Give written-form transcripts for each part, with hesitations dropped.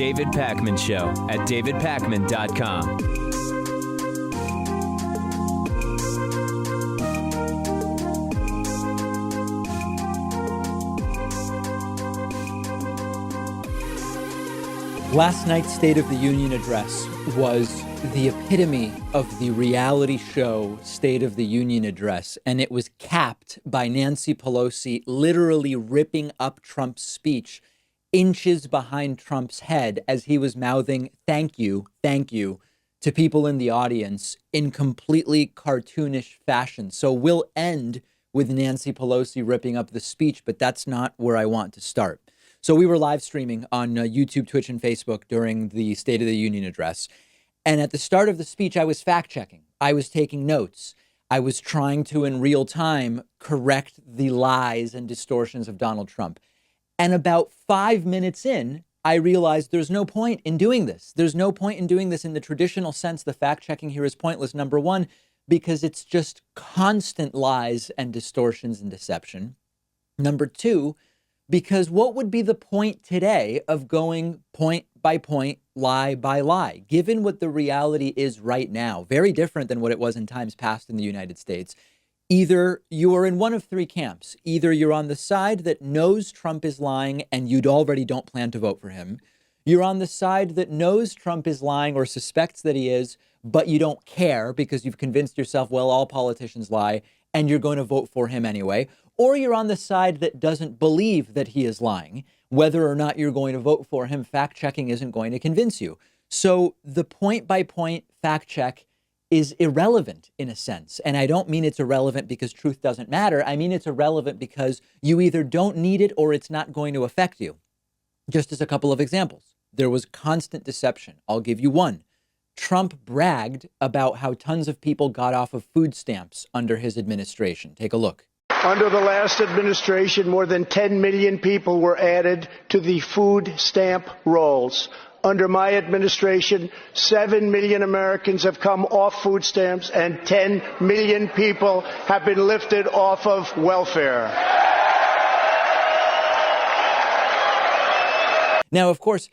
David Pakman Show at davidpakman.com. Last night's State of the Union address was the epitome of the reality show State of the Union address, and it was capped by Nancy Pelosi literally ripping up Trump's speech inches behind Trump's head as he was mouthing thank you, to people in the audience in completely cartoonish fashion. So we'll end with Nancy Pelosi ripping up the speech, but that's not where I want to start. So we were live streaming on YouTube, Twitch, and Facebook during the State of the Union address. And at the start of the speech, I was fact-checking. I was taking notes. I was trying to, in real time, correct the lies and distortions of Donald Trump. And about 5 minutes in, I realized there's no point in doing this. There's no point in doing this in the traditional sense. The fact-checking here is pointless, number one, because it's just constant lies and distortions and deception. Number two, because what would be the point today of going point by point, lie by lie, given what the reality is right now, very different than what it was in times past in the United States? Either you are in one of three camps. Either you're on the side that knows Trump is lying and you'd already don't plan to vote for him. You're on the side that knows Trump is lying or suspects that he is, but you don't care because you've convinced yourself, well, all politicians lie, and you're going to vote for him anyway. Or you're on the side that doesn't believe that he is lying. Whether or not you're going to vote for him, fact-checking isn't going to convince you. So the point-by-point fact-check is irrelevant in a sense. And I don't mean it's irrelevant because truth doesn't matter. I mean it's irrelevant because you either don't need it or it's not going to affect you. Just as a couple of examples, there was constant deception. I'll give you one. Trump bragged about how tons of people got off of food stamps under his administration. Take a look. Under the last administration, more than 10 million people were added to the food stamp rolls. Under my administration, 7 million Americans have come off food stamps and 10 million people have been lifted off of welfare. Now, of course,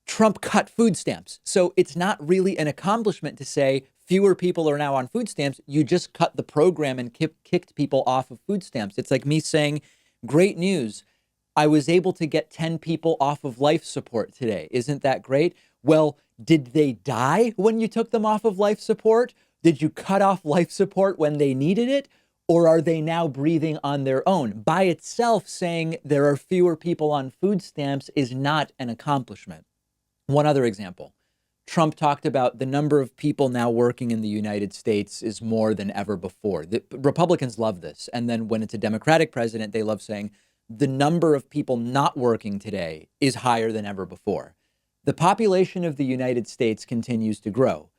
Trump cut food stamps. So it's not really an accomplishment to say fewer people are now on food stamps. You just cut the program and kicked people off of food stamps. It's like me saying, great news. I was able to get 10 people off of life support today. Isn't that great? Well, did they die when you took them off of life support? Did you cut off life support when they needed it? Or are they now breathing on their own? By itself, saying there are fewer people on food stamps is not an accomplishment. One other example. Trump talked about the number of people now working in the United States is more than ever before. The Republicans love this. And then when it's a Democratic president, they love saying the number of people not working today is higher than ever before. The population of the United States continues to grow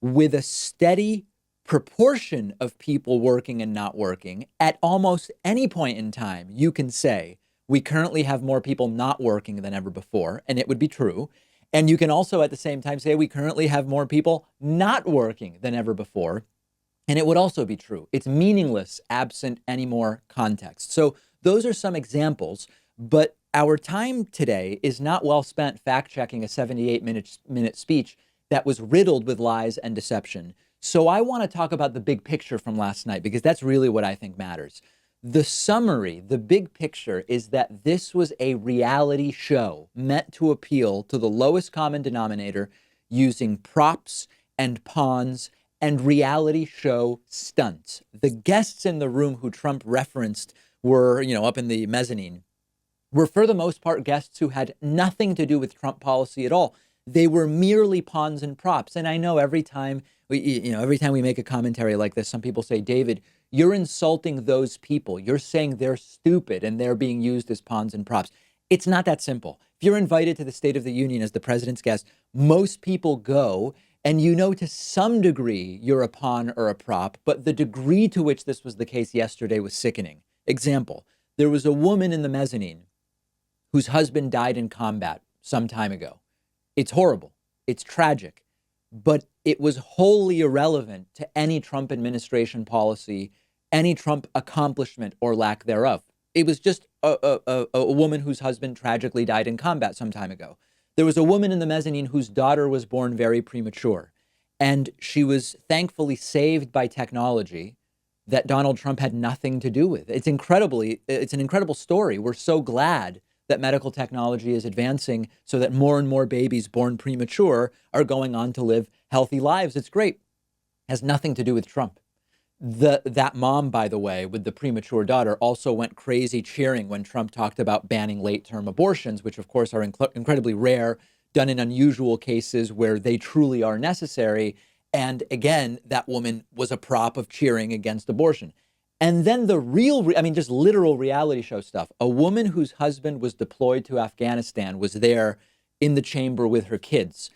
with a steady proportion of people working and not working. At almost any point in time, you can say we currently have more people not working than ever before, and it would be true. And you can also at the same time say we currently have more people not working than ever before. And it would also be true. It's meaningless absent any more context. So those are some examples. But our time today is not well spent fact-checking a 78-minute speech that was riddled with lies and deception. So I want to talk about the big picture from last night, because that's really what I think matters. The summary, the big picture, is that this was a reality show meant to appeal to the lowest common denominator using props and pawns and reality show stunts. The guests in the room who Trump referenced were, up in the mezzanine, were for the most part guests who had nothing to do with Trump policy at all. They were merely pawns and props. And I know every time we make a commentary like this, some people say, David, you're insulting those people. You're saying they're stupid and they're being used as pawns and props. It's not that simple. If you're invited to the State of the Union as the president's guest, most people go, and to some degree you're a pawn or a prop, but the degree to which this was the case yesterday was sickening. Example, there was a woman in the mezzanine whose husband died in combat some time ago. It's horrible. It's tragic. But it was wholly irrelevant to any Trump administration policy, any Trump accomplishment or lack thereof. It was just a woman whose husband tragically died in combat some time ago. There was a woman in the mezzanine whose daughter was born very premature, and she was thankfully saved by technology that Donald Trump had nothing to do with. It's an incredible story. We're so glad that medical technology is advancing so that more and more babies born premature are going on to live healthy lives. It's great. Has nothing to do with Trump. That mom, by the way, with the premature daughter also went crazy cheering when Trump talked about banning late-term abortions, which of course are incredibly rare, done in unusual cases where they truly are necessary. And again, that woman was a prop of cheering against abortion. And then the just literal reality show stuff. A woman whose husband was deployed to Afghanistan was there in the chamber with her kids.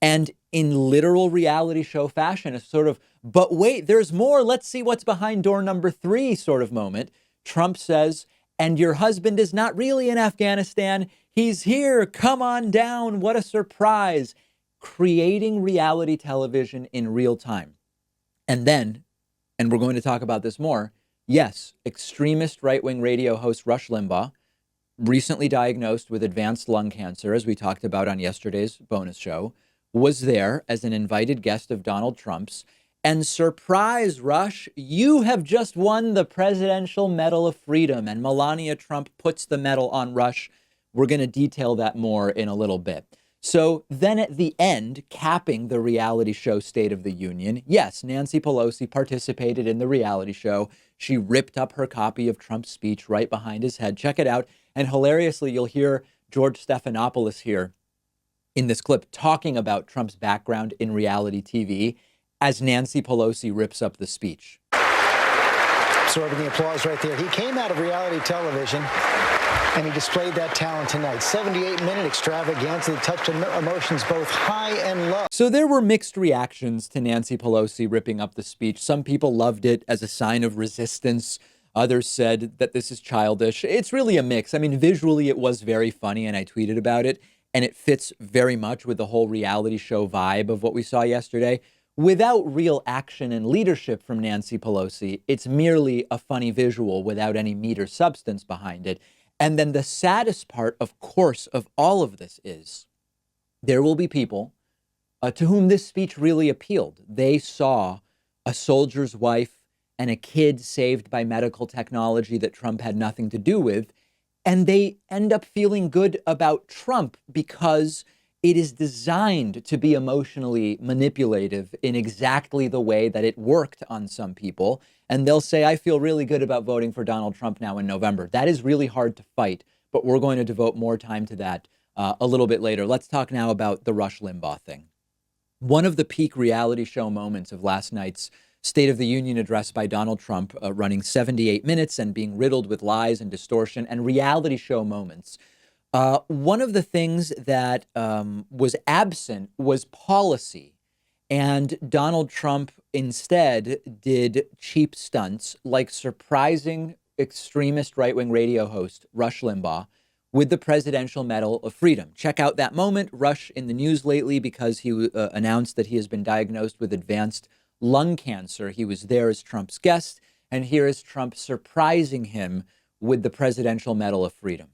And in literal reality show fashion, a sort of, but wait, there's more. Let's see what's behind door number 3 sort of moment. Trump says, and your husband is not really in Afghanistan. He's here. Come on down. What a surprise. Creating reality television in real time. And then, and we're going to talk about this more, yes, extremist right-wing radio host Rush Limbaugh, recently diagnosed with advanced lung cancer, as we talked about on yesterday's bonus show, was there as an invited guest of Donald Trump's. And surprise, Rush, you have just won the Presidential Medal of Freedom. And Melania Trump puts the medal on Rush. We're going to detail that more in a little bit. So then at the end, capping the reality show State of the Union, yes, Nancy Pelosi participated in the reality show. She ripped up her copy of Trump's speech right behind his head. Check it out. And hilariously, you'll hear George Stephanopoulos here in this clip talking about Trump's background in reality TV as Nancy Pelosi rips up the speech. Absorbing the applause right there. He came out of reality television and he displayed that talent tonight. 78-minute extravaganza that touched emotions both high and low. So there were mixed reactions to Nancy Pelosi ripping up the speech. Some people loved it as a sign of resistance. Others said that this is childish. It's really a mix. I mean, visually, it was very funny, and I tweeted about it, and it fits very much with the whole reality show vibe of what we saw yesterday. Without real action and leadership from Nancy Pelosi, it's merely a funny visual without any meat or substance behind it. And then the saddest part, of course, of all of this is there will be people to whom this speech really appealed. They saw a soldier's wife and a kid saved by medical technology that Trump had nothing to do with, and they end up feeling good about Trump because it is designed to be emotionally manipulative in exactly the way that it worked on some people. And they'll say, I feel really good about voting for Donald Trump now in November. That is really hard to fight, but we're going to devote more time to that a little bit later. Let's talk now about the Rush Limbaugh thing. One of the peak reality show moments of last night's State of the Union address by Donald Trump, running 78 minutes and being riddled with lies and distortion and reality show moments. One of the things that was absent was policy. And Donald Trump instead did cheap stunts like surprising extremist right-wing radio host Rush Limbaugh with the Presidential Medal of Freedom. Check out that moment. Rush in the news lately because he announced that he has been diagnosed with advanced lung cancer. He was there as Trump's guest. And here is Trump surprising him with the Presidential Medal of Freedom.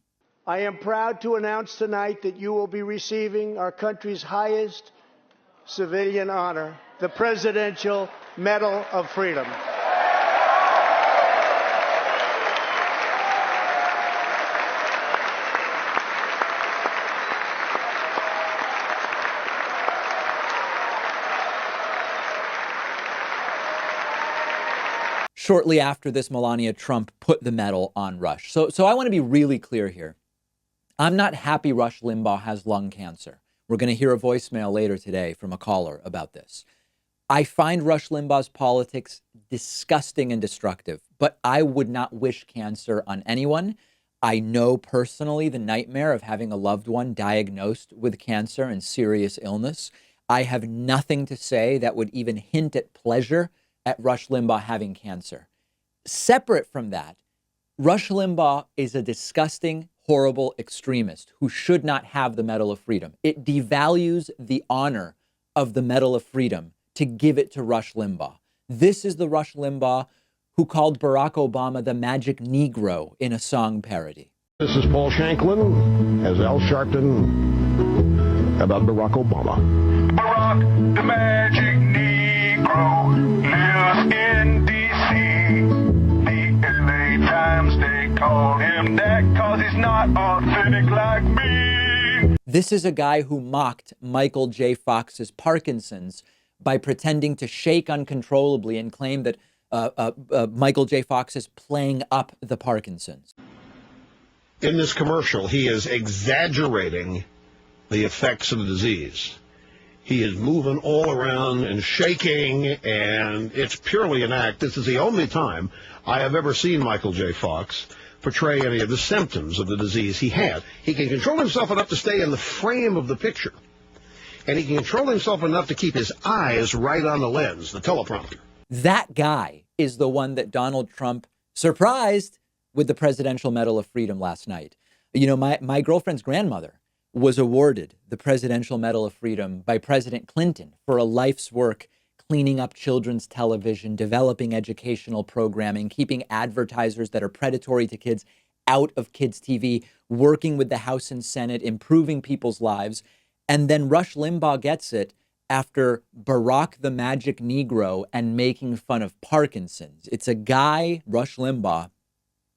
I am proud to announce tonight that you will be receiving our country's highest civilian honor, the Presidential Medal of Freedom. Shortly after this, Melania Trump put the medal on Rush. So I want to be really clear here. I'm not happy Rush Limbaugh has lung cancer. We're going to hear a voicemail later today from a caller about this. I find Rush Limbaugh's politics disgusting and destructive, but I would not wish cancer on anyone. I know personally the nightmare of having a loved one diagnosed with cancer and serious illness. I have nothing to say that would even hint at pleasure at Rush Limbaugh having cancer. Separate from that, Rush Limbaugh is a disgusting, horrible extremist who should not have the Medal of Freedom. It devalues the honor of the Medal of Freedom to give it to Rush Limbaugh. This is the Rush Limbaugh who called Barack Obama the magic Negro in a song parody. This is Paul Shanklin as Al Sharpton about Barack Obama. Barack, the magic Negro, lives in D.C. The LA Times, they call him that because he's not authentic like me. This is a guy who mocked Michael J. Fox's Parkinson's by pretending to shake uncontrollably and claim that Michael J. Fox is playing up the Parkinson's. In this commercial, he is exaggerating the effects of the disease. He is moving all around and shaking, and it's purely an act. This is the only time I have ever seen Michael J. Fox portray any of the symptoms of the disease he had. He can control himself enough to stay in the frame of the picture, and he can control himself enough to keep his eyes right on the lens, the teleprompter. That guy is the one that Donald Trump surprised with the Presidential Medal of Freedom last night. You know, my girlfriend's grandmother was awarded the Presidential Medal of Freedom by President Clinton for a life's work cleaning up children's television, developing educational programming, keeping advertisers that are predatory to kids out of kids' TV, working with the House and Senate, improving people's lives. And then Rush Limbaugh gets it after Barack the Magic Negro and making fun of Parkinson's. It's a guy, Rush Limbaugh,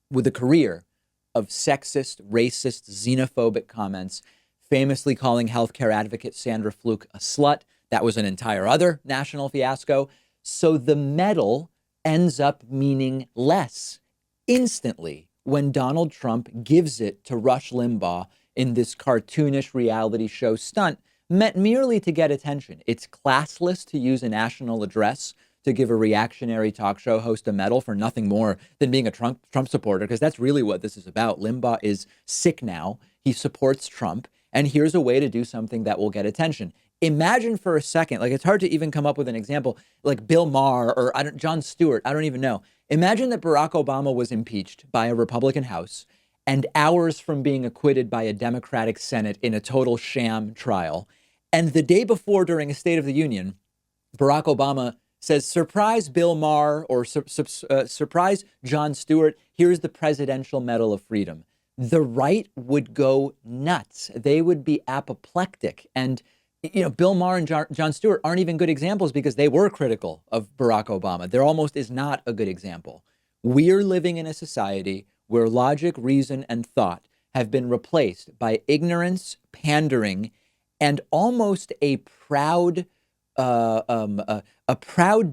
with a career of sexist, racist, xenophobic comments, famously calling healthcare advocate Sandra Fluke a slut. That was an entire other national fiasco. So the medal ends up meaning less instantly when Donald Trump gives it to Rush Limbaugh in this cartoonish reality show stunt meant merely to get attention. It's classless to use a national address to give a reactionary talk show host a medal for nothing more than being a Trump supporter, because that's really what this is about. Limbaugh is sick now. He supports Trump. And here's a way to do something that will get attention. Imagine for a second, like it's hard to even come up with an example, like Bill Maher or Jon Stewart, I don't even know. Imagine that Barack Obama was impeached by a Republican House and hours from being acquitted by a Democratic Senate in a total sham trial. And the day before, during a State of the Union, Barack Obama says, surprise Bill Maher or surprise Jon Stewart, here's the Presidential Medal of Freedom. The right would go nuts. They would be apoplectic. And, you know, Bill Maher and Jon Stewart aren't even good examples because they were critical of Barack Obama. There almost is not a good example. We're living in a society where logic, reason, and thought have been replaced by ignorance, pandering, and almost a proud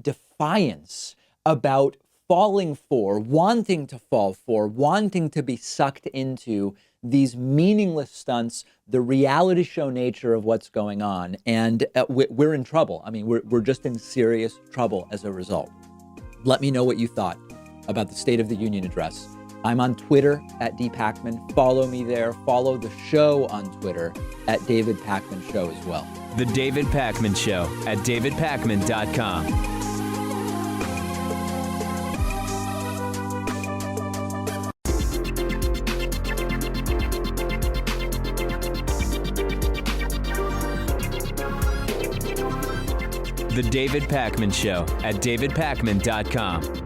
defiance about falling for, wanting to fall for, wanting to be sucked into these meaningless stunts, the reality show nature of what's going on. And we're in trouble. I mean, we're just in serious trouble as a result. Let me know what you thought about the State of the Union address. I'm on Twitter at @DPacman. Follow me there. Follow the show on Twitter at David Pakman Show as well. The David Pakman Show at davidpakman.com. The David Pakman Show at davidpakman.com.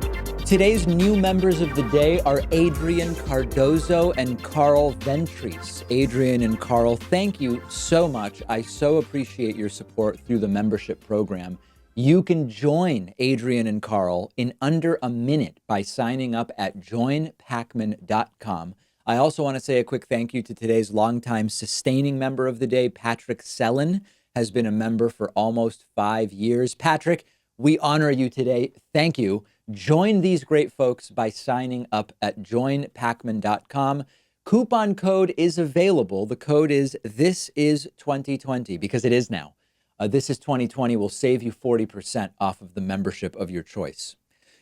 Today's new members of the day are Adrian Cardozo and Carl Ventris. Adrian and Carl, thank you so much. I so appreciate your support through the membership program. You can join Adrian and Carl in under a minute by signing up at joinpakman.com. I also want to say a quick thank you to today's longtime sustaining member of the day, Patrick Sellin, has been a member for almost 5 years. Patrick, we honor you today. Thank you. Join these great folks by signing up at joinpakman.com. Coupon code is available. The code is This Is 2020 because it is now. This Is 2020 will save you 40% off of the membership of your choice.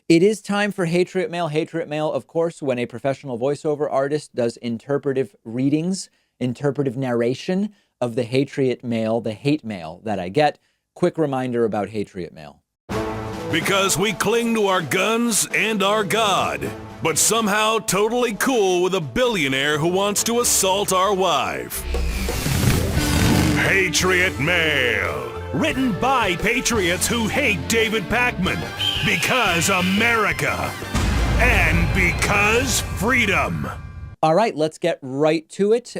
It is time for Hatriot Mail. Hatriot Mail, of course, when a professional voiceover artist does interpretive readings, interpretive narration of the Hatriot Mail, the hate mail that I get. Quick reminder about Hatriot Mail. Because we cling to our guns and our God, but somehow totally cool with a billionaire who wants to assault our wife. Hatriot Mail. Written by patriots who hate David Pakman. Because America. And because freedom. All right, let's get right to it.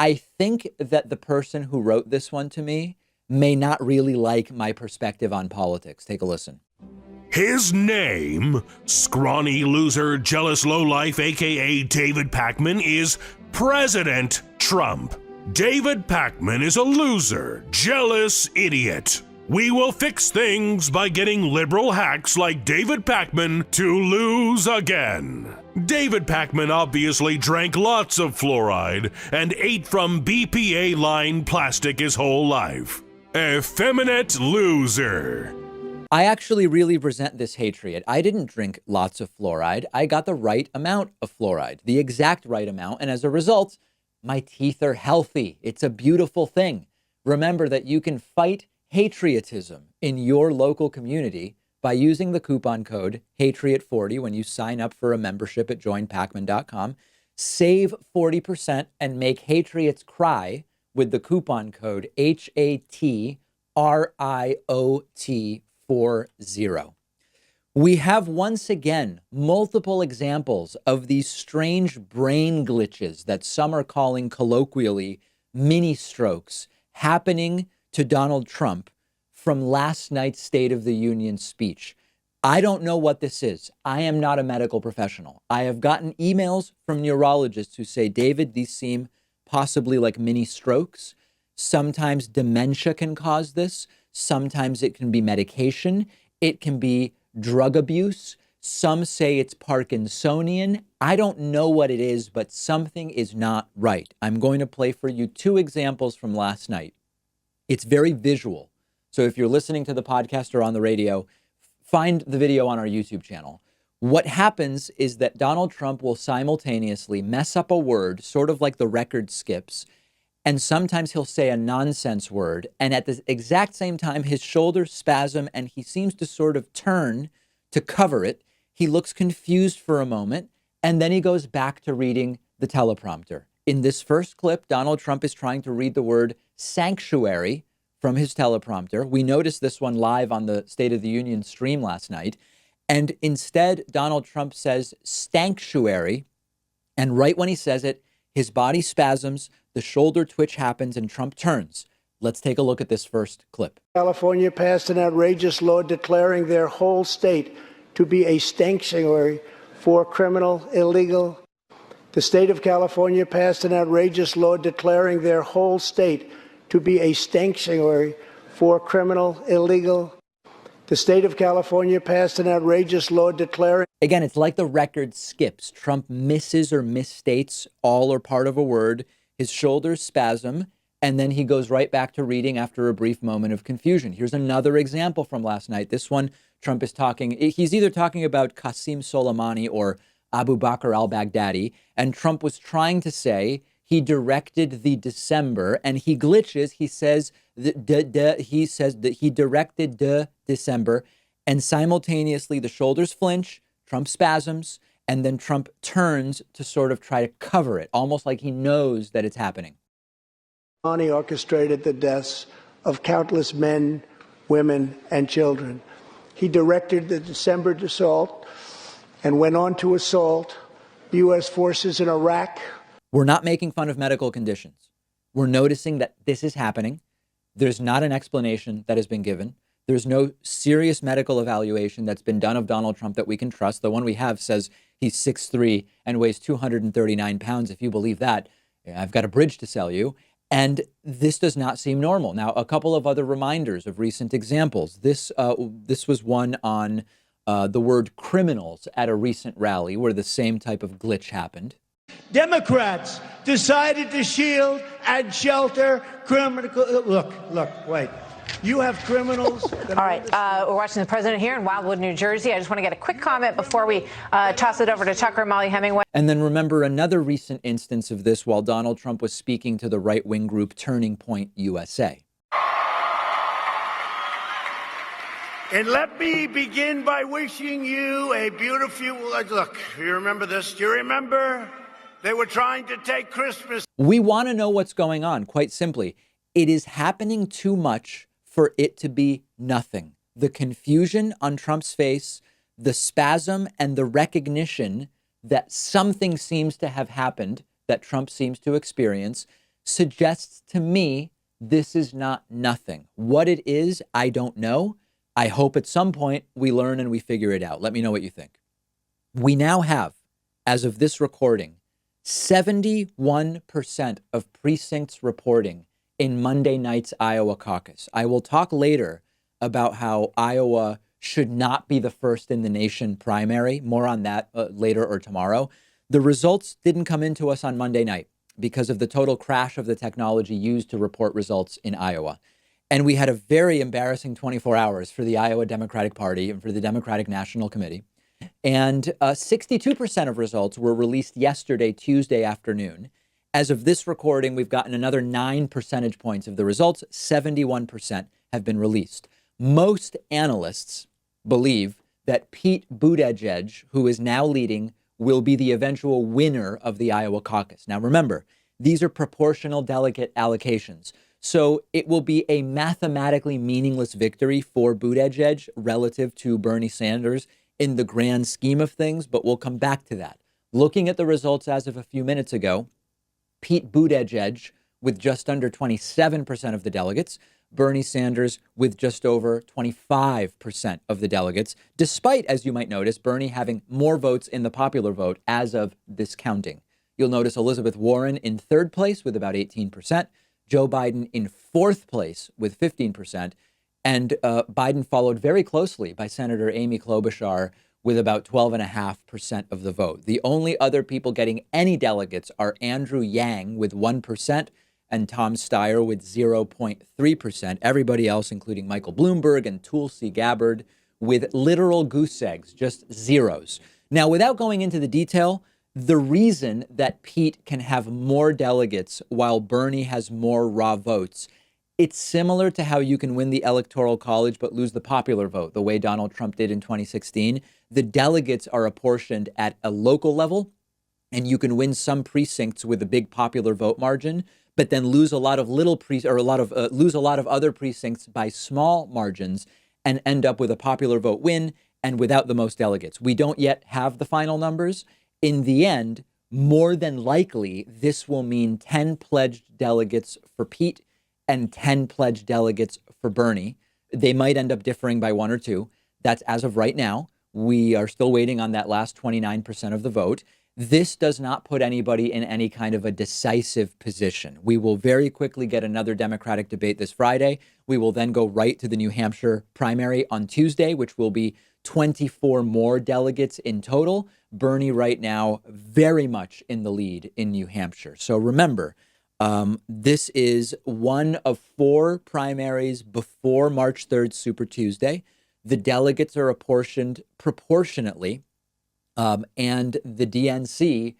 I think that the person who wrote this one to me may not really like my perspective on politics. Take a listen. His name, scrawny loser, jealous lowlife, aka David Pakman, is President Trump. David Pakman is a loser, jealous idiot. We will fix things by getting liberal hacks like David Pakman to lose again. David Pakman obviously drank lots of fluoride and ate from BPA-lined plastic his whole life. Effeminate loser. I actually really resent this hatred. I didn't drink lots of fluoride. I got the right amount of fluoride, the exact right amount. And as a result, my teeth are healthy. It's a beautiful thing. Remember that you can fight patriotism in your local community by using the coupon code Hatriot40 when you sign up for a membership at joinpakman.com. Save 40% and make Hatriots cry with the coupon code HATRIOT40. We have once again multiple examples of these strange brain glitches that some are calling colloquially mini strokes happening to Donald Trump from last night's State of the Union speech. I don't know what this is. I am not a medical professional. I have gotten emails from neurologists who say, David, these seem possibly like mini strokes. Sometimes dementia can cause this. Sometimes it can be medication. It can be drug abuse. Some say it's Parkinsonian. I don't know what it is, but something is not right. I'm going to play for you two examples from last night. It's very visual. So if you're listening to the podcast or on the radio, find the video on our YouTube channel. What happens is that Donald Trump will simultaneously mess up a word, sort of like the record skips, and sometimes he'll say a nonsense word. And at the exact same time, his shoulders spasm and he seems to sort of turn to cover it. He looks confused for a moment, and then he goes back to reading the teleprompter. In this first clip, Donald Trump is trying to read the word sanctuary from his teleprompter. We noticed this one live on the State of the Union stream last night. And instead, Donald Trump says sanctuary. And right when he says it, his body spasms, the shoulder twitch happens, and Trump turns. Let's take a look at this first clip. California passed an outrageous law declaring their whole state to be a sanctuary for criminal, illegal. The state of California passed an outrageous law declaring their whole state to be a sanctuary for criminal, illegal. The state of California passed an outrageous law declaring... Again, it's like the record skips. Trump misses or misstates all or part of a word. His shoulders spasm, and then he goes right back to reading after a brief moment of confusion. Here's another example from last night. This one, Trump is talking, he's either talking about Qasem Soleimani or Abu Bakr al-Baghdadi, and Trump was trying to say he directed the December, and he glitches. He says he says that he directed the December, and simultaneously the shoulders flinch, Trump spasms, and then Trump turns to sort of try to cover it, almost like he knows that it's happening. Soleimani orchestrated the deaths of countless men, women, and children. He directed the December assault and went on to assault U.S. forces in Iraq. We're not making fun of medical conditions. We're noticing that this is happening. There's not an explanation that has been given. There's no serious medical evaluation that's been done of Donald Trump that we can trust. The one we have says he's 6'3" and weighs 239 pounds. If you believe that, I've got a bridge to sell you. And this does not seem normal. Now, a couple of other reminders of recent examples. This was one on the word criminals at a recent rally where the same type of glitch happened. Democrats decided to shield and shelter criminal. Look, wait. You have criminals. All right. We're watching the president here in Wildwood, New Jersey. I just want to get a quick comment before we toss it over to Tucker and Molly Hemingway. And then remember another recent instance of this while Donald Trump was speaking to the right-wing group Turning Point USA. And let me begin by wishing you a beautiful, look, you remember this? Do you remember? They were trying to take Christmas. We want to know what's going on, quite simply. It is happening too much for it to be nothing. The confusion on Trump's face, the spasm, and the recognition that something seems to have happened that Trump seems to experience suggests to me this is not nothing. What it is, I don't know. I hope at some point we learn and we figure it out. Let me know what you think. We now have, as of this recording, 71% of precincts reporting in Monday night's Iowa caucus. I will talk later about how Iowa should not be the first in the nation primary. More on that later or tomorrow. The results didn't come into us on Monday night because of the total crash of the technology used to report results in Iowa. And we had a very embarrassing 24 hours for the Iowa Democratic Party and for the Democratic National Committee. And 62% of results were released yesterday, Tuesday afternoon. As of this recording, we've gotten another 9 percentage points of the results. 71% have been released. Most analysts believe that Pete Buttigieg, who is now leading, will be the eventual winner of the Iowa caucus. Now, remember, these are proportional delegate allocations. So it will be a mathematically meaningless victory for Buttigieg relative to Bernie Sanders in the grand scheme of things, but we'll come back to that. Looking at the results as of a few minutes ago, Pete Buttigieg with just under 27% of the delegates, Bernie Sanders with just over 25% of the delegates, despite, as you might notice, Bernie having more votes in the popular vote as of this counting. You'll notice Elizabeth Warren in third place with about 18%, Joe Biden in fourth place with 15%, and Biden followed very closely by Senator Amy Klobuchar with about 12.5% of the vote. The only other people getting any delegates are Andrew Yang with 1% and Tom Steyer with 0.3%. Everybody else, including Michael Bloomberg and Tulsi Gabbard, with literal goose eggs, just zeros. Now, without going into the detail, the reason that Pete can have more delegates while Bernie has more raw votes, it's similar to how you can win the Electoral College but lose the popular vote, the way Donald Trump did in 2016. The delegates are apportioned at a local level, and you can win some precincts with a big popular vote margin, but then lose a lot of lose a lot of other precincts by small margins and end up with a popular vote win and without the most delegates. We don't yet have the final numbers. In the end, more than likely, this will mean 10 pledged delegates for Pete and 10 pledged delegates for Bernie. They might end up differing by one or two. That's as of right now. We are still waiting on that last 29% of the vote. This does not put anybody in any kind of a decisive position. We will very quickly get another Democratic debate this Friday. We will then go right to the New Hampshire primary on Tuesday, which will be 24 more delegates in total. Bernie right now very much in the lead in New Hampshire. So remember, this is one of 4 primaries before March 3rd, Super Tuesday. The delegates are apportioned proportionately, and the DNC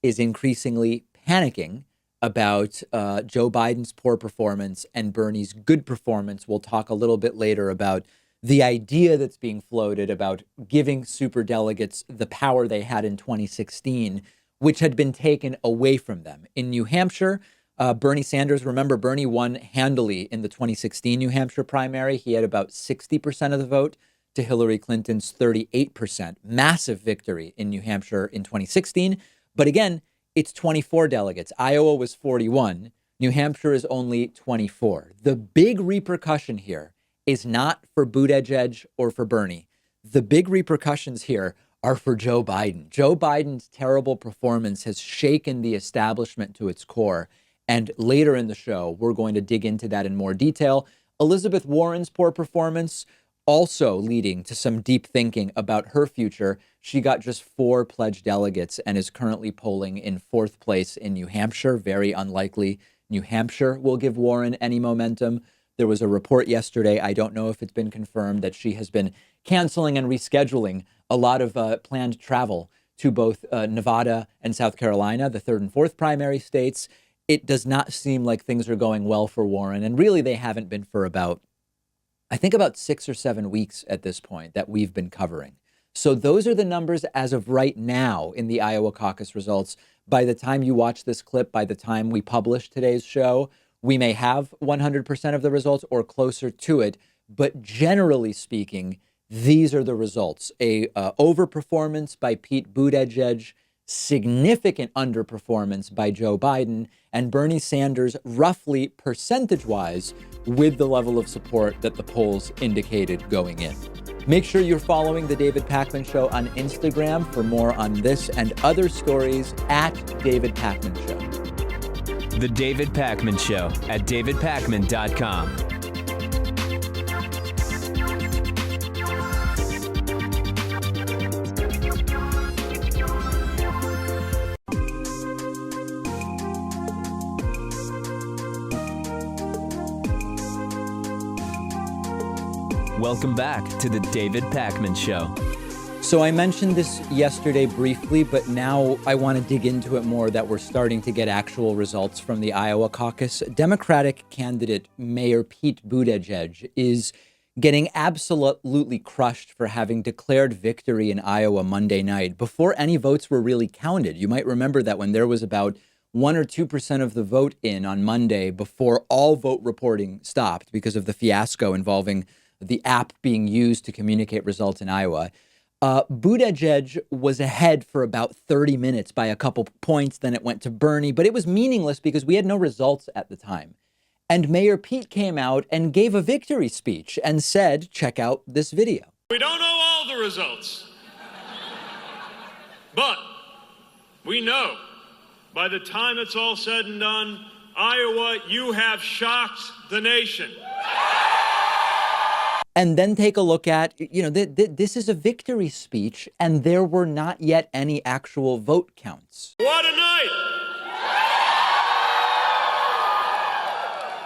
is increasingly panicking about Joe Biden's poor performance and Bernie's good performance. We'll talk a little bit later about the idea that's being floated about giving superdelegates the power they had in 2016, which had been taken away from them. In New Hampshire, Bernie Sanders, remember, Bernie won handily in the 2016 New Hampshire primary. He had about 60% of the vote to Hillary Clinton's 38%. Massive victory in New Hampshire in 2016. But again, it's 24 delegates. Iowa was 41. New Hampshire is only 24. The big repercussion here is not for Buttigieg or for Bernie. The big repercussions here are for Joe Biden. Joe Biden's terrible performance has shaken the establishment to its core. And later in the show, we're going to dig into that in more detail. Elizabeth Warren's poor performance also leading to some deep thinking about her future. She got just 4 pledged delegates and is currently polling in 4th place in New Hampshire. Very unlikely New Hampshire will give Warren any momentum. There was a report yesterday, I don't know if it's been confirmed, that she has been canceling and rescheduling a lot of planned travel to both Nevada and South Carolina, the 3rd and 4th primary states. It does not seem like things are going well for Warren. And really, they haven't been for about 6 or 7 weeks at this point that we've been covering. So those are the numbers as of right now in the Iowa caucus results. By the time you watch this clip, by the time we publish today's show, we may have 100% of the results or closer to it. But generally speaking, these are the results. A overperformance by Pete Buttigieg, significant underperformance by Joe Biden, and Bernie Sanders roughly percentage-wise with the level of support that the polls indicated going in. Make sure you're following The David Pakman Show on Instagram for more on this and other stories at David Pakman Show. The David Pakman Show at davidpakman.com. Welcome back to the David Pakman Show. So I mentioned this yesterday briefly, but now I want to dig into it more that we're starting to get actual results from the Iowa caucus. Democratic candidate Mayor Pete Buttigieg is getting absolutely crushed for having declared victory in Iowa Monday night before any votes were really counted. You might remember that when there was about 1 or 2% of the vote in on Monday before all vote reporting stopped because of the fiasco involving the app being used to communicate results in Iowa. Buttigieg was ahead for about 30 minutes by a couple points. Then it went to Bernie, but it was meaningless because we had no results at the time. And Mayor Pete came out and gave a victory speech and said, check out this video. We don't know all the results, but we know by the time it's all said and done, Iowa, you have shocked the nation. And then take a look at, this is a victory speech, and there were not yet any actual vote counts. What a night!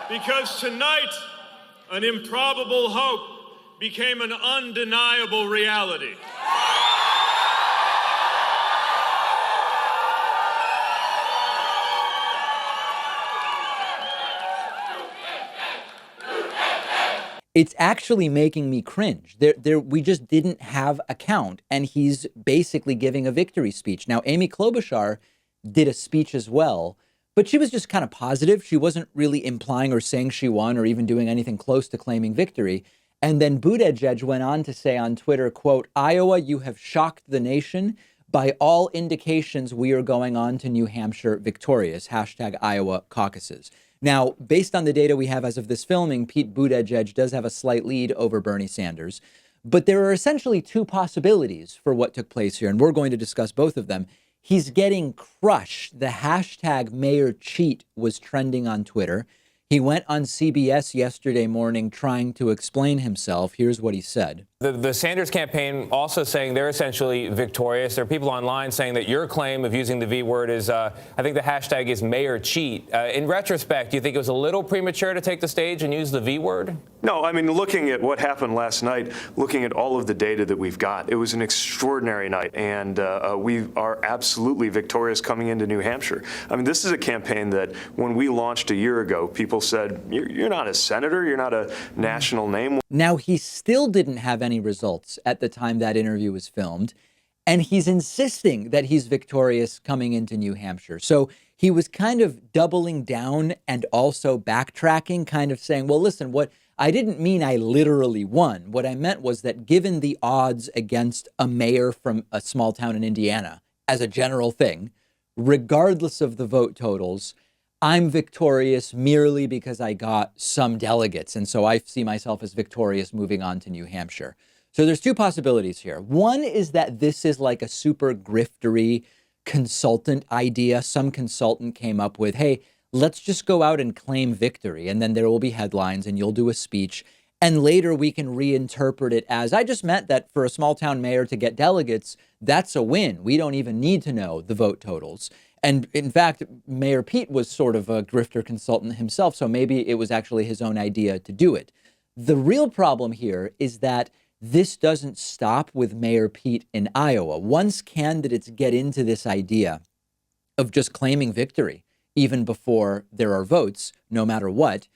Because tonight, an improbable hope became an undeniable reality. It's actually making me cringe. We just didn't have a count, and he's basically giving a victory speech. Now, Amy Klobuchar did a speech as well, but she was just kind of positive. She wasn't really implying or saying she won or even doing anything close to claiming victory. And then Buttigieg went on to say on Twitter, quote, Iowa, you have shocked the nation. By all indications, we are going on to New Hampshire victorious. Hashtag Iowa caucuses. Now, based on the data we have as of this filming, Pete Buttigieg does have a slight lead over Bernie Sanders. But there are essentially two possibilities for what took place here, and we're going to discuss both of them. He's getting crushed. The hashtag Mayor Cheat was trending on Twitter. He went on CBS yesterday morning trying to explain himself. Here's what he said. The Sanders campaign also saying they're essentially victorious. There are people online saying that your claim of using the V word is, I think the hashtag is Mayor Cheat. In retrospect, do you think it was a little premature to take the stage and use the V word? No, I mean, looking at what happened last night, looking at all of the data that we've got, it was an extraordinary night, and we are absolutely victorious coming into New Hampshire. I mean, this is a campaign that when we launched a year ago, people said, you're not a senator, you're not a national name. Now, he still didn't have any results at the time that interview was filmed, and he's insisting that he's victorious coming into New Hampshire. So he was kind of doubling down and also backtracking, kind of saying, well, listen, what I didn't mean I literally won. What I meant was that given the odds against a mayor from a small town in Indiana, as a general thing, regardless of the vote totals, I'm victorious merely because I got some delegates. And so I see myself as victorious moving on to New Hampshire. So there's two possibilities here. One is that this is like a super griftery consultant idea. Some consultant came up with, hey, let's just go out and claim victory. And then there will be headlines and you'll do a speech. And later we can reinterpret it as, I just meant that for a small town mayor to get delegates, that's a win. We don't even need to know the vote totals. And in fact, Mayor Pete was sort of a grifter consultant himself, so maybe it was actually his own idea to do it. The real problem here is that this doesn't stop with Mayor Pete in Iowa. Once candidates get into this idea of just claiming victory, even before there are votes, no matter what,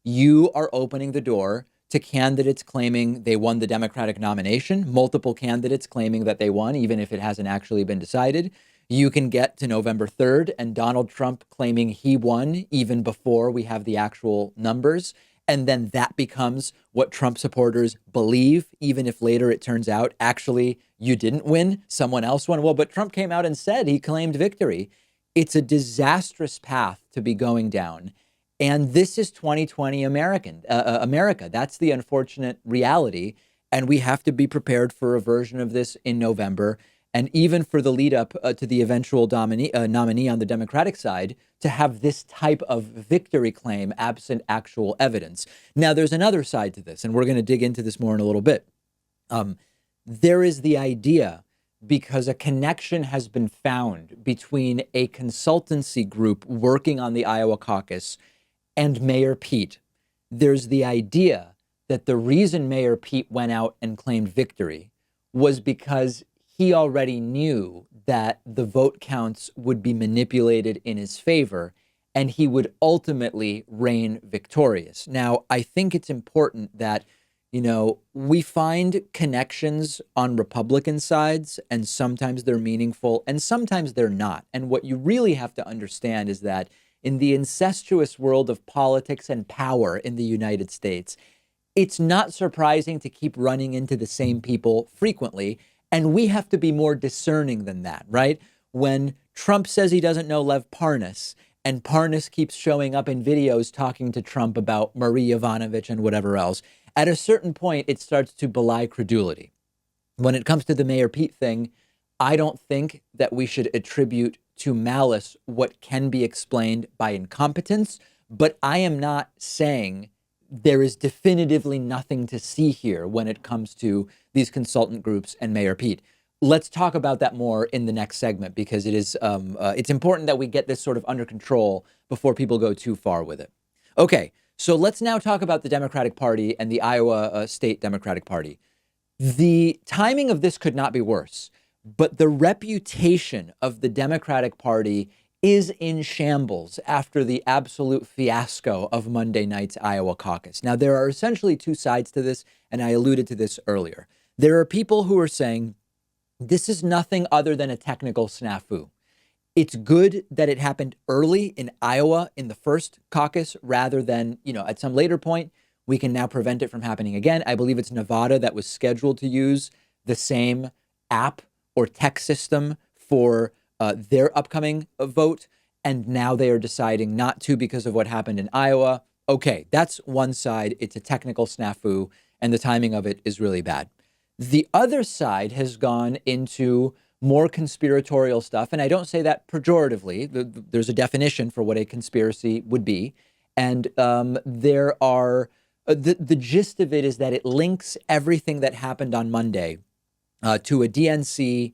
you are opening the door to candidates claiming they won the Democratic nomination, multiple candidates claiming that they won, even if it hasn't actually been decided. You can get to November 3rd and Donald Trump claiming he won even before we have the actual numbers. And then that becomes what Trump supporters believe, even if later it turns out, actually, you didn't win, someone else won. Well, but Trump came out and said he claimed victory. It's a disastrous path to be going down. And this is 2020 America. That's the unfortunate reality. And we have to be prepared for a version of this in November. And even for the lead up to the eventual nominee on the Democratic side to have this type of victory claim absent actual evidence. Now, there's another side to this, and we're going to dig into this more in a little bit. There is the idea, because a connection has been found between a consultancy group working on the Iowa caucus and Mayor Pete. There's the idea that the reason Mayor Pete went out and claimed victory was because he already knew that the vote counts would be manipulated in his favor and he would ultimately reign victorious. Now, I think it's important that, we find connections on Republican sides, and sometimes they're meaningful and sometimes they're not. And what you really have to understand is that in the incestuous world of politics and power in the United States, it's not surprising to keep running into the same people frequently. And we have to be more discerning than that, right? When Trump says he doesn't know Lev Parnas, and Parnas keeps showing up in videos talking to Trump about Marie Yovanovitch and whatever else, at a certain point, it starts to belie credulity. When it comes to the Mayor Pete thing, I don't think that we should attribute to malice what can be explained by incompetence, but I am not saying there is definitively nothing to see here when it comes to these consultant groups and Mayor Pete. Let's talk about that more in the next segment, because it is it's important that we get this sort of under control before people go too far with it. Okay, so let's now talk about the Democratic Party and the Iowa State Democratic Party. The timing of this could not be worse, but the reputation of the Democratic Party is in shambles after the absolute fiasco of Monday night's Iowa caucus. Now, there are essentially two sides to this, and I alluded to this earlier. There are people who are saying this is nothing other than a technical snafu. It's good that it happened early in Iowa in the first caucus rather than, at some later point. We can now prevent it from happening again. I believe it's Nevada that was scheduled to use the same app or tech system for their upcoming vote, and now they are deciding not to because of what happened in Iowa. Okay, that's one side. It's a technical snafu, and the timing of it is really bad. The other side has gone into more conspiratorial stuff, and I don't say that pejoratively. There's a definition for what a conspiracy would be, and there are the gist of it is that it links everything that happened on Monday to a DNC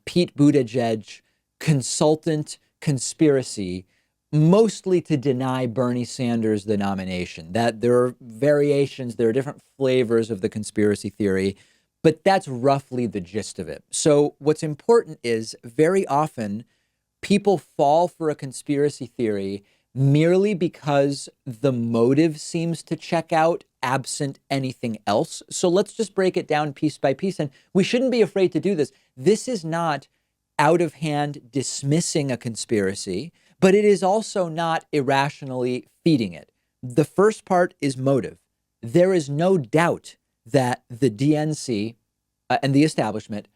Pete Buttigieg consultant conspiracy, mostly to deny Bernie Sanders the nomination. That there are variations, there are different flavors of the conspiracy theory, but that's roughly the gist of it. So what's important is very often people fall for a conspiracy theory merely because the motive seems to check out absent anything else. So let's just break it down piece by piece. And we shouldn't be afraid to do this. This is not out of hand dismissing a conspiracy, but it is also not irrationally feeding it. The first part is motive. There is no doubt that the DNC and the establishment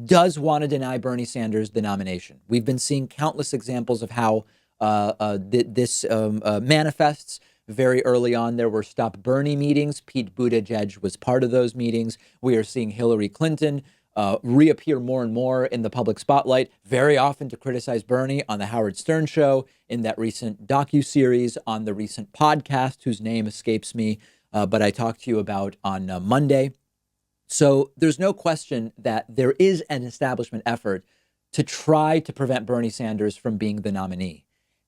does want to deny Bernie Sanders the nomination. We've been seeing countless examples of how this manifests. Very early on, there were Stop Bernie meetings. Pete Buttigieg was part of those meetings. We are seeing Hillary Clinton reappear more and more in the public spotlight, very often to criticize Bernie on the Howard Stern show, in that recent docuseries, on the recent podcast, whose name escapes me, but I talked to you about on Monday. So there's no question that there is an establishment effort to try to prevent Bernie Sanders from being the nominee.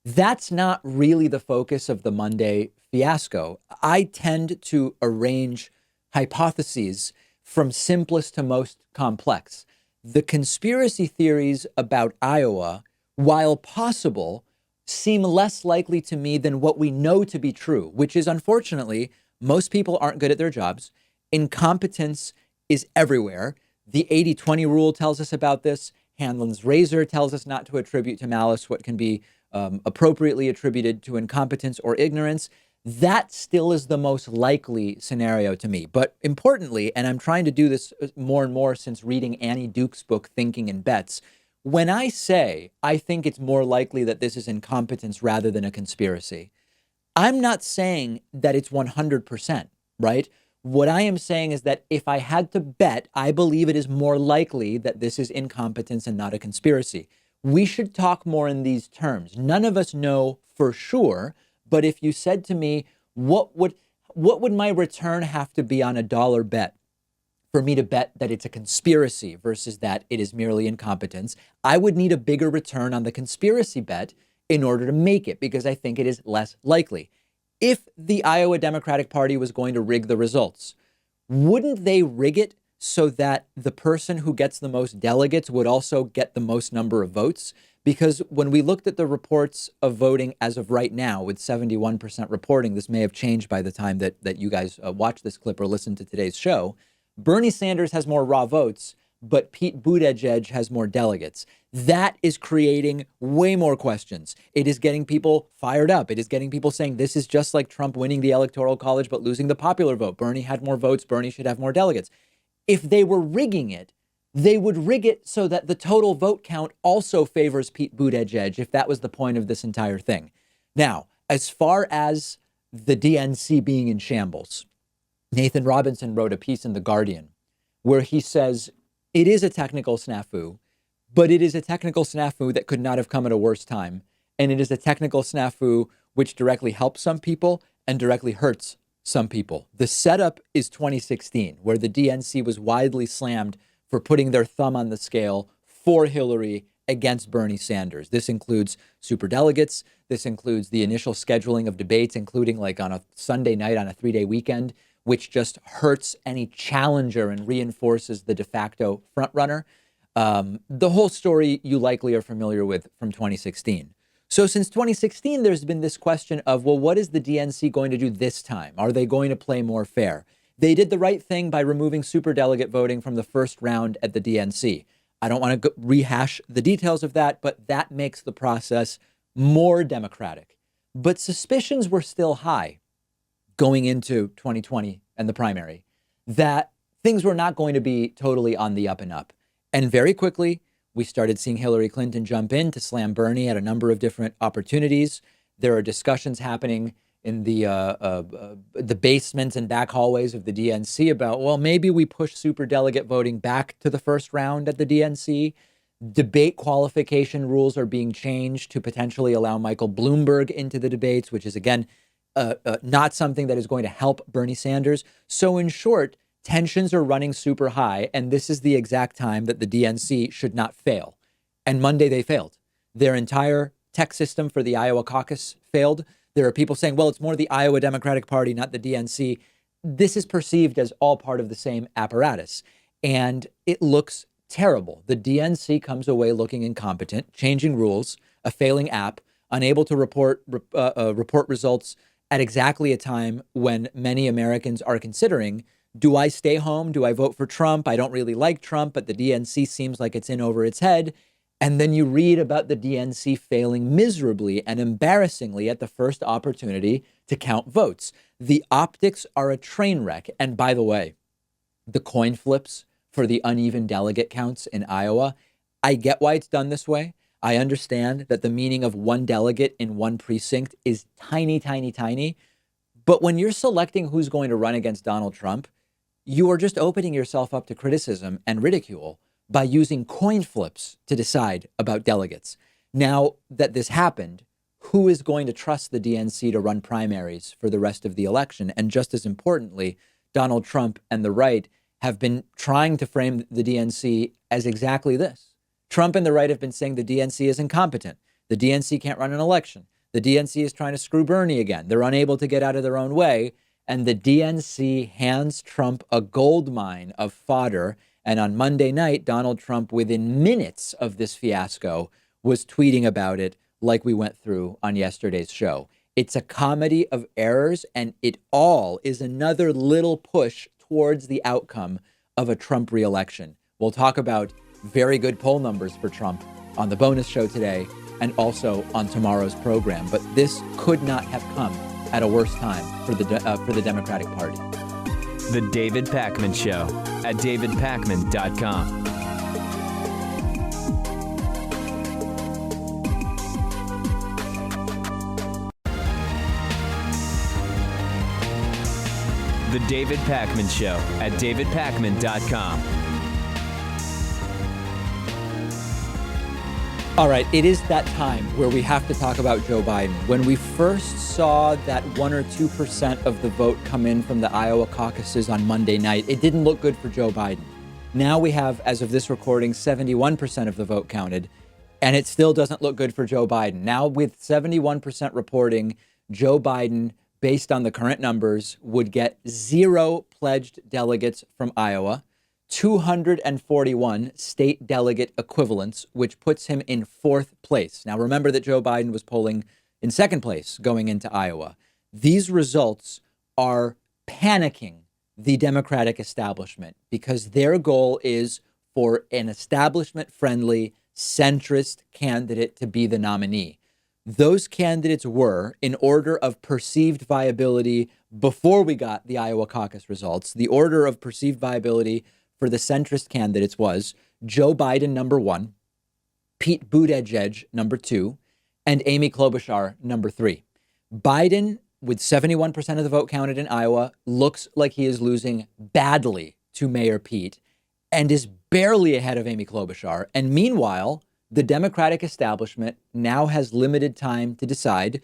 That's not really the focus of the Monday fiasco. I tend to arrange hypotheses from simplest to most complex. The conspiracy theories about Iowa, while possible, seem less likely to me than what we know to be true, which is, unfortunately, most people aren't good at their jobs. Incompetence is everywhere. The 80-20 rule tells us about this. Hanlon's razor tells us not to attribute to malice what can be appropriately attributed to incompetence or ignorance. That still is the most likely scenario to me. But importantly, and I'm trying to do this more and more since reading Annie Duke's book, Thinking in Bets, when I say I think it's more likely that this is incompetence rather than a conspiracy, I'm not saying that it's 100%, right? What I am saying is that if I had to bet, I believe it is more likely that this is incompetence and not a conspiracy. We should talk more in these terms. None of us know for sure, but if you said to me, what would my return have to be on a dollar bet for me to bet that it's a conspiracy versus that it is merely incompetence? I would need a bigger return on the conspiracy bet in order to make it, because I think it is less likely. If the Iowa Democratic Party was going to rig the results, wouldn't they rig it so that the person who gets the most delegates would also get the most number of votes? Because when we looked at the reports of voting as of right now, with 71% reporting, this may have changed by the time that you guys watch this clip or listen to today's show, Bernie Sanders has more raw votes, but Pete Buttigieg has more delegates. That is creating way more questions. It is getting people fired up. It is getting people saying this is just like Trump winning the Electoral College but losing the popular vote. Bernie had more votes. Bernie should have more delegates. If they were rigging it, they would rig it so that the total vote count also favors Pete Buttigieg, if that was the point of this entire thing. Now, as far as the DNC being in shambles, Nathan Robinson wrote a piece in The Guardian where he says it is a technical snafu, but it is a technical snafu that could not have come at a worse time. And it is a technical snafu which directly helps some people and directly hurts some people. The setup is 2016, where the DNC was widely slammed for putting their thumb on the scale for Hillary against Bernie Sanders. This includes superdelegates. This includes the initial scheduling of debates, including like on a Sunday night on a 3-day weekend, which just hurts any challenger and reinforces the de facto frontrunner. The whole story you likely are familiar with from 2016. So since 2016, there's been this question of, well, what is the DNC going to do this time? Are they going to play more fair? They did the right thing by removing superdelegate voting from the first round at the DNC. I don't want to rehash the details of that, but that makes the process more democratic. But suspicions were still high going into 2020 and the primary that things were not going to be totally on the up and up. And very quickly, we started seeing Hillary Clinton jump in to slam Bernie at a number of different opportunities. There are discussions happening in the basements and back hallways of the DNC about, well, maybe we push superdelegate voting back to the first round at the DNC. Debate qualification rules are being changed to potentially allow Michael Bloomberg into the debates, which is, again, not something that is going to help Bernie Sanders. So in short, tensions are running super high, and this is the exact time that the DNC should not fail. And Monday they failed. Their entire tech system for the Iowa caucus failed. There are people saying, well, it's more the Iowa Democratic Party, not the DNC. This is perceived as all part of the same apparatus, and it looks terrible. The DNC comes away looking incompetent, changing rules, a failing app, unable to report results at exactly a time when many Americans are considering, do I stay home? Do I vote for Trump? I don't really like Trump, but the DNC seems like it's in over its head. And then you read about the DNC failing miserably and embarrassingly at the first opportunity to count votes. The optics are a train wreck. And by the way, the coin flips for the uneven delegate counts in Iowa, I get why it's done this way. I understand that the meaning of one delegate in one precinct is tiny, tiny, tiny. But when you're selecting who's going to run against Donald Trump, you are just opening yourself up to criticism and ridicule by using coin flips to decide about delegates. Now that this happened, who is going to trust the DNC to run primaries for the rest of the election? And just as importantly, Donald Trump and the right have been trying to frame the DNC as exactly this. Trump and the right have been saying the DNC is incompetent. The DNC can't run an election. The DNC is trying to screw Bernie again. They're unable to get out of their own way. And the DNC hands Trump a gold mine of fodder. And on Monday night, Donald Trump, within minutes of this fiasco, was tweeting about it like we went through on yesterday's show. It's a comedy of errors, and it all is another little push towards the outcome of a Trump reelection. We'll talk about very good poll numbers for Trump on the bonus show today and also on tomorrow's program. But this could not have come at a worse time for the Democratic Party. The David Pakman Show at davidpakman.com. The David Pakman Show at davidpakman.com. All right, it is that time where we have to talk about Joe Biden. When we first saw that 1 or 2% of the vote come in from the Iowa caucuses on Monday night, it didn't look good for Joe Biden. Now we have, as of this recording, 71% of the vote counted, and it still doesn't look good for Joe Biden. Now with 71% reporting, Joe Biden, based on the current numbers, would get 0 pledged delegates from Iowa, 241 state delegate equivalents, which puts him in 4th place. Now, remember that Joe Biden was polling in 2nd place going into Iowa. These results are panicking the Democratic establishment because their goal is for an establishment-friendly, centrist candidate to be the nominee. Those candidates were, in order of perceived viability before we got the Iowa caucus results, the order of perceived viability for the centrist candidates was Joe Biden, number 1, Pete Buttigieg, number 2, and Amy Klobuchar, number 3. Biden, with 71% of the vote counted in Iowa, looks like he is losing badly to Mayor Pete and is barely ahead of Amy Klobuchar. And meanwhile, the Democratic establishment now has limited time to decide,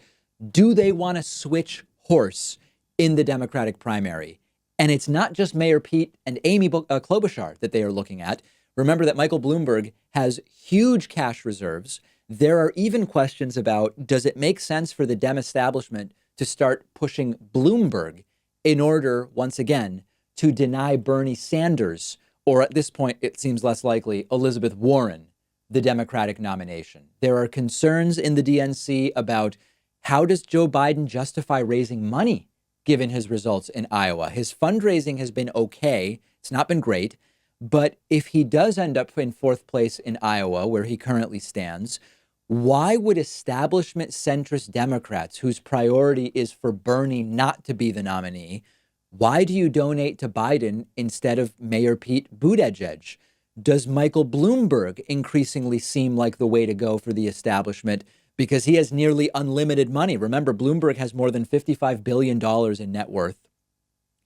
do they want to switch horse in the Democratic primary? And it's not just Mayor Pete and Amy Klobuchar that they are looking at. Remember that Michael Bloomberg has huge cash reserves. There are even questions about, does it make sense for the Dem establishment to start pushing Bloomberg in order, once again, to deny Bernie Sanders, or at this point, it seems less likely, Elizabeth Warren, the Democratic nomination? There are concerns in the DNC about how does Joe Biden justify raising money given his results in Iowa. His fundraising has been okay. It's not been great. But if he does end up in 4th place in Iowa, where he currently stands, why would establishment centrist Democrats, whose priority is for Bernie not to be the nominee, why do you donate to Biden instead of Mayor Pete Buttigieg? Does Michael Bloomberg increasingly seem like the way to go for the establishment because he has nearly unlimited money? Remember, Bloomberg has more than $55 billion in net worth.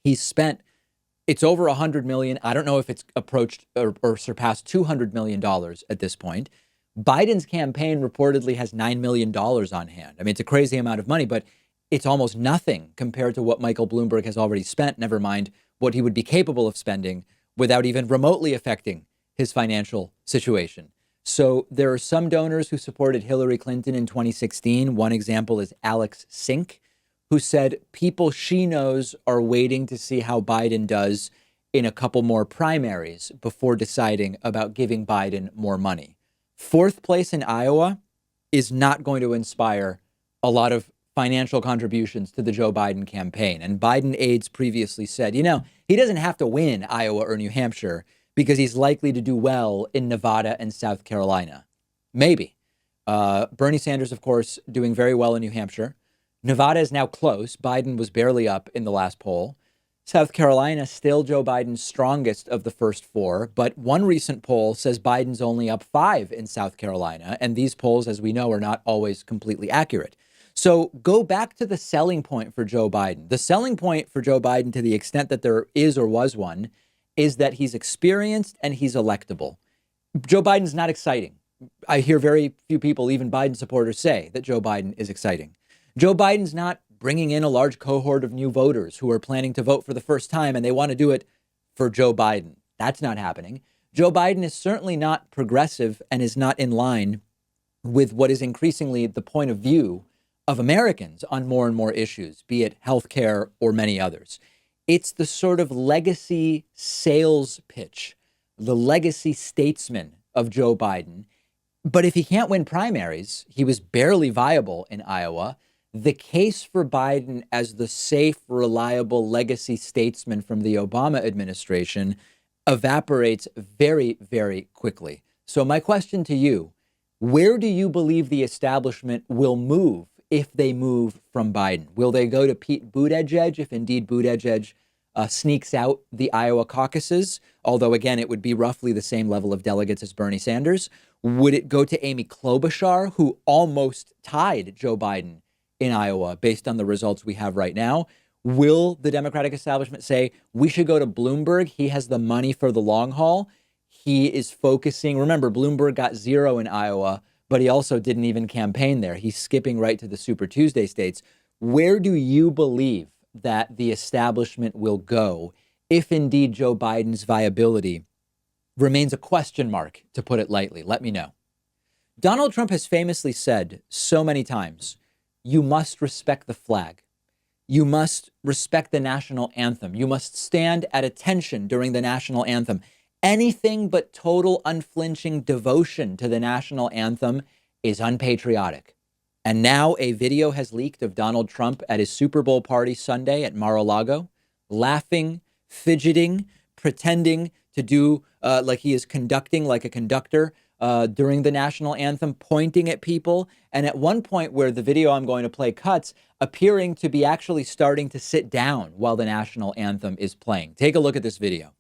He's spent, it's over $100 million. I don't know if it's approached or surpassed $200 million at this point. Biden's campaign reportedly has $9 million on hand. I mean, it's a crazy amount of money, but it's almost nothing compared to what Michael Bloomberg has already spent, never mind what he would be capable of spending without even remotely affecting his financial situation. So there are some donors who supported Hillary Clinton in 2016. One example is Alex Sink, who said people she knows are waiting to see how Biden does in a couple more primaries before deciding about giving Biden more money. 4th place in Iowa is not going to inspire a lot of financial contributions to the Joe Biden campaign. And Biden aides previously said, he doesn't have to win Iowa or New Hampshire because he's likely to do well in Nevada and South Carolina. Maybe. Bernie Sanders, of course, doing very well in New Hampshire. Nevada is now close. Biden was barely up in the last poll. South Carolina, still Joe Biden's strongest of the first 4. But one recent poll says Biden's only up 5 in South Carolina. And these polls, as we know, are not always completely accurate. So go back to the selling point for Joe Biden. The selling point for Joe Biden, to the extent that there is or was one, is that he's experienced and he's electable. Joe Biden's not exciting. I hear very few people, even Biden supporters, say that Joe Biden is exciting. Joe Biden's not bringing in a large cohort of new voters who are planning to vote for the first time and they want to do it for Joe Biden. That's not happening. Joe Biden is certainly not progressive and is not in line with what is increasingly the point of view of Americans on more and more issues, be it healthcare or many others. It's the sort of legacy sales pitch, the legacy statesman of Joe Biden. But if he can't win primaries, he was barely viable in Iowa. The case for Biden as the safe, reliable legacy statesman from the Obama administration evaporates very, very quickly. So my question to you, where do you believe the establishment will move if they move from Biden? Will they go to Pete Buttigieg if indeed Buttigieg sneaks out the Iowa caucuses? Although, again, it would be roughly the same level of delegates as Bernie Sanders. Would it go to Amy Klobuchar, who almost tied Joe Biden in Iowa based on the results we have right now? Will the Democratic establishment say we should go to Bloomberg? He has the money for the long haul. He is focusing. Remember, Bloomberg got 0 in Iowa, but he also didn't even campaign there. He's skipping right to the Super Tuesday states. Where do you believe that the establishment will go if indeed Joe Biden's viability remains a question mark, to put it lightly? Let me know. Donald Trump has famously said so many times, you must respect the flag. You must respect the national anthem. You must stand at attention during the national anthem. Anything but total unflinching devotion to the national anthem is unpatriotic. And now a video has leaked of Donald Trump at his Super Bowl party Sunday at Mar-a-Lago, laughing, fidgeting, pretending to do like he is conducting like a conductor during the national anthem, pointing at people. And at one point where the video I'm going to play cuts, appearing to be actually starting to sit down while the national anthem is playing. Take a look at this video.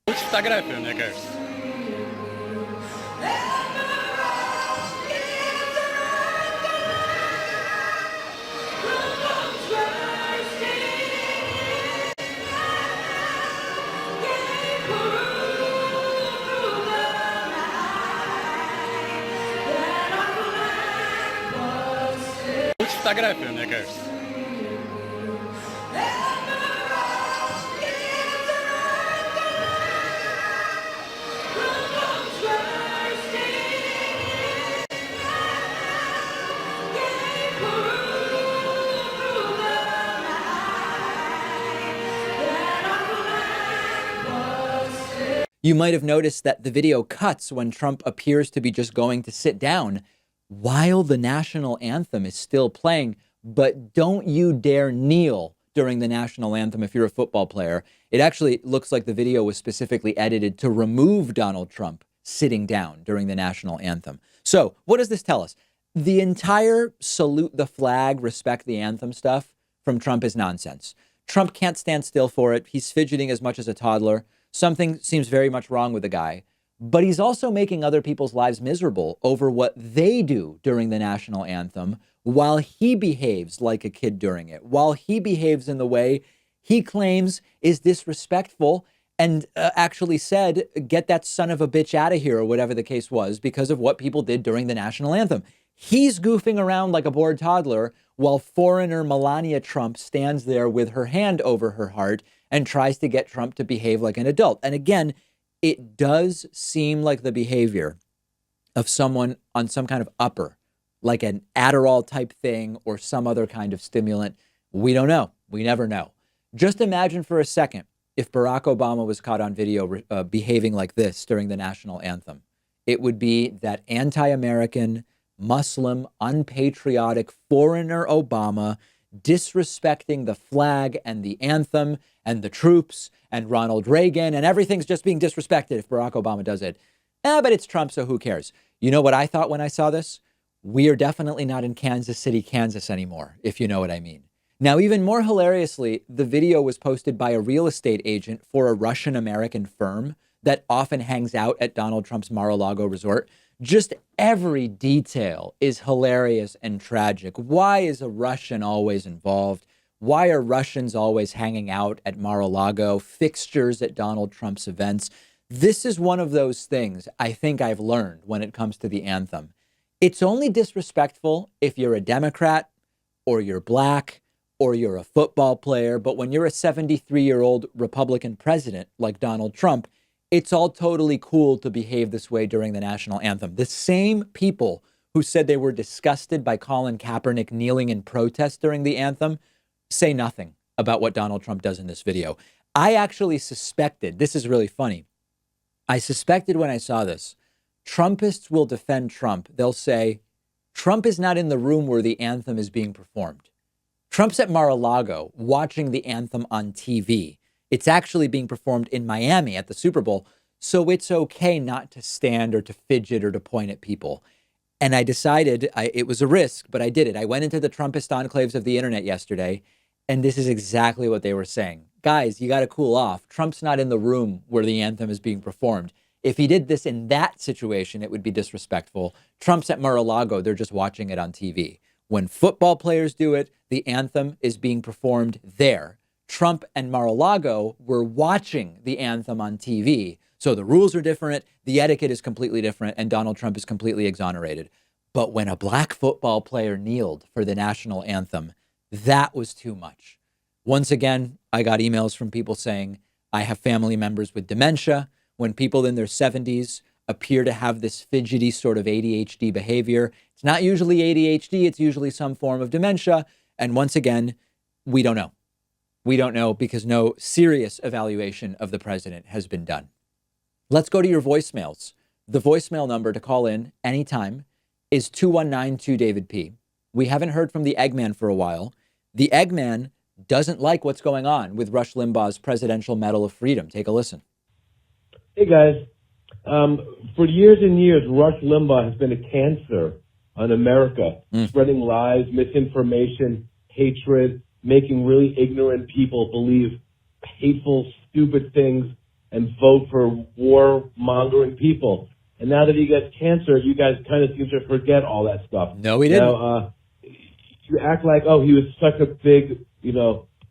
You might have noticed that the video cuts when Trump appears to be just going to sit down while the national anthem is still playing. But don't you dare kneel during the national anthem if you're a football player. It actually looks like the video was specifically edited to remove Donald Trump sitting down during the national anthem. So what does this tell us? The entire salute the flag, respect the anthem stuff from Trump is nonsense. Trump can't stand still for it. He's fidgeting as much as a toddler. Something seems very much wrong with the guy, but he's also making other people's lives miserable over what they do during the national anthem while he behaves like a kid during it, while he behaves in the way he claims is disrespectful and actually said, get that son of a bitch out of here, or whatever the case was, because of what people did during the national anthem. He's goofing around like a bored toddler while foreigner Melania Trump stands there with her hand over her heart and tries to get Trump to behave like an adult. And again, it does seem like the behavior of someone on some kind of upper, like an Adderall type thing or some other kind of stimulant. We don't know. We never know. Just imagine for a second if Barack Obama was caught on video behaving like this during the national anthem. It would be that anti-American, Muslim, unpatriotic foreigner Obama disrespecting the flag and the anthem and the troops and Ronald Reagan, and everything's just being disrespected if Barack Obama does it. But it's Trump, so who cares? You know what I thought when I saw this? We are definitely not in Kansas City, Kansas anymore, if you know what I mean. Now, even more hilariously, the video was posted by a real estate agent for a Russian-American firm that often hangs out at Donald Trump's Mar-a-Lago resort. Just every detail is hilarious and tragic. Why is a Russian always involved? Why are Russians always hanging out at Mar-a-Lago, fixtures at Donald Trump's events? This is one of those things I think I've learned when it comes to the anthem. It's only disrespectful if you're a Democrat or you're black or you're a football player. But when you're a 73-year-old Republican president like Donald Trump, it's all totally cool to behave this way during the national anthem. The same people who said they were disgusted by Colin Kaepernick kneeling in protest during the anthem say nothing about what Donald Trump does in this video. I actually suspected, this is really funny, I suspected when I saw this, Trumpists will defend Trump. They'll say, Trump is not in the room where the anthem is being performed. Trump's at Mar-a-Lago watching the anthem on TV. It's actually being performed in Miami at the Super Bowl, so it's okay not to stand or to fidget or to point at people. And I decided it was a risk, but I did it. I went into the Trumpist enclaves of the internet yesterday, and this is exactly what they were saying. Guys, you got to cool off. Trump's not in the room where the anthem is being performed. If he did this in that situation, it would be disrespectful. Trump's at Mar-a-Lago. They're just watching it on TV. When football players do it, the anthem is being performed there. Trump and Mar-a-Lago were watching the anthem on TV. So the rules are different. The etiquette is completely different. And Donald Trump is completely exonerated. But when a black football player kneeled for the national anthem, that was too much. Once again, I got emails from people saying, I have family members with dementia. When people in their 70s appear to have this fidgety sort of ADHD behavior, it's not usually ADHD, it's usually some form of dementia. And once again, we don't know. We don't know because no serious evaluation of the president has been done. Let's go to your voicemails. The voicemail number to call in anytime is 2192-DAVID-P. We haven't heard from the Eggman for a while. The Eggman doesn't like what's going on with Rush Limbaugh's Presidential Medal of Freedom. Take a listen. Hey, guys. For years and years, Rush Limbaugh has been a cancer on America, spreading lies, misinformation, hatred, making really ignorant people believe hateful, stupid things and vote for war-mongering people. And now that he gets cancer, you guys kind of seem to forget all that stuff. No, he didn't. Now, you act like, oh, he was such a big,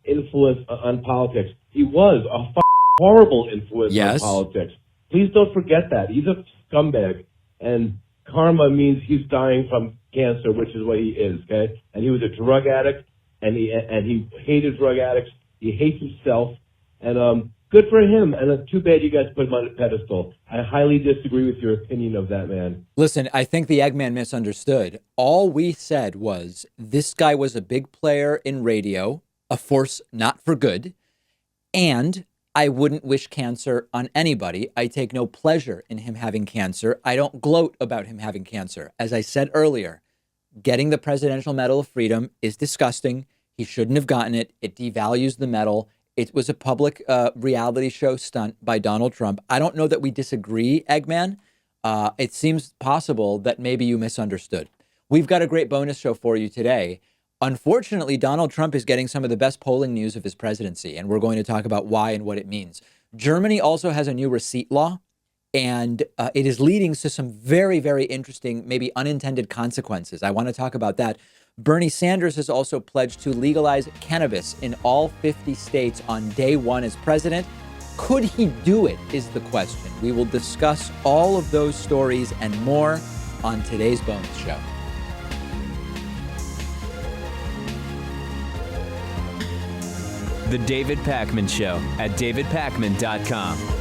influence on politics. He was a horrible influence on politics. Please don't forget that. He's a scumbag. And karma means he's dying from cancer, which is what he is, okay? And he was a drug addict, and he hated drug addicts. He hates himself. And good for him. And too bad you guys put him on a pedestal. I highly disagree with your opinion of that man. Listen, I think the Eggman misunderstood. All we said was this guy was a big player in radio, a force not for good, and I wouldn't wish cancer on anybody. I take no pleasure in him having cancer. I don't gloat about him having cancer. As I said earlier, getting the Presidential Medal of Freedom is disgusting. He shouldn't have gotten it. It devalues the medal. It was a public reality show stunt by Donald Trump. I don't know that we disagree, Eggman. It seems possible that maybe you misunderstood. We've got a great bonus show for you today. Unfortunately, Donald Trump is getting some of the best polling news of his presidency, and we're going to talk about why and what it means. Germany also has a new receipt law, and it is leading to some very, very interesting, maybe unintended consequences. I want to talk about that. Bernie Sanders has also pledged to legalize cannabis in all 50 states on day one as president. Could he do it is the question. We will discuss all of those stories and more on today's bonus show. The David Pakman Show at davidpakman.com.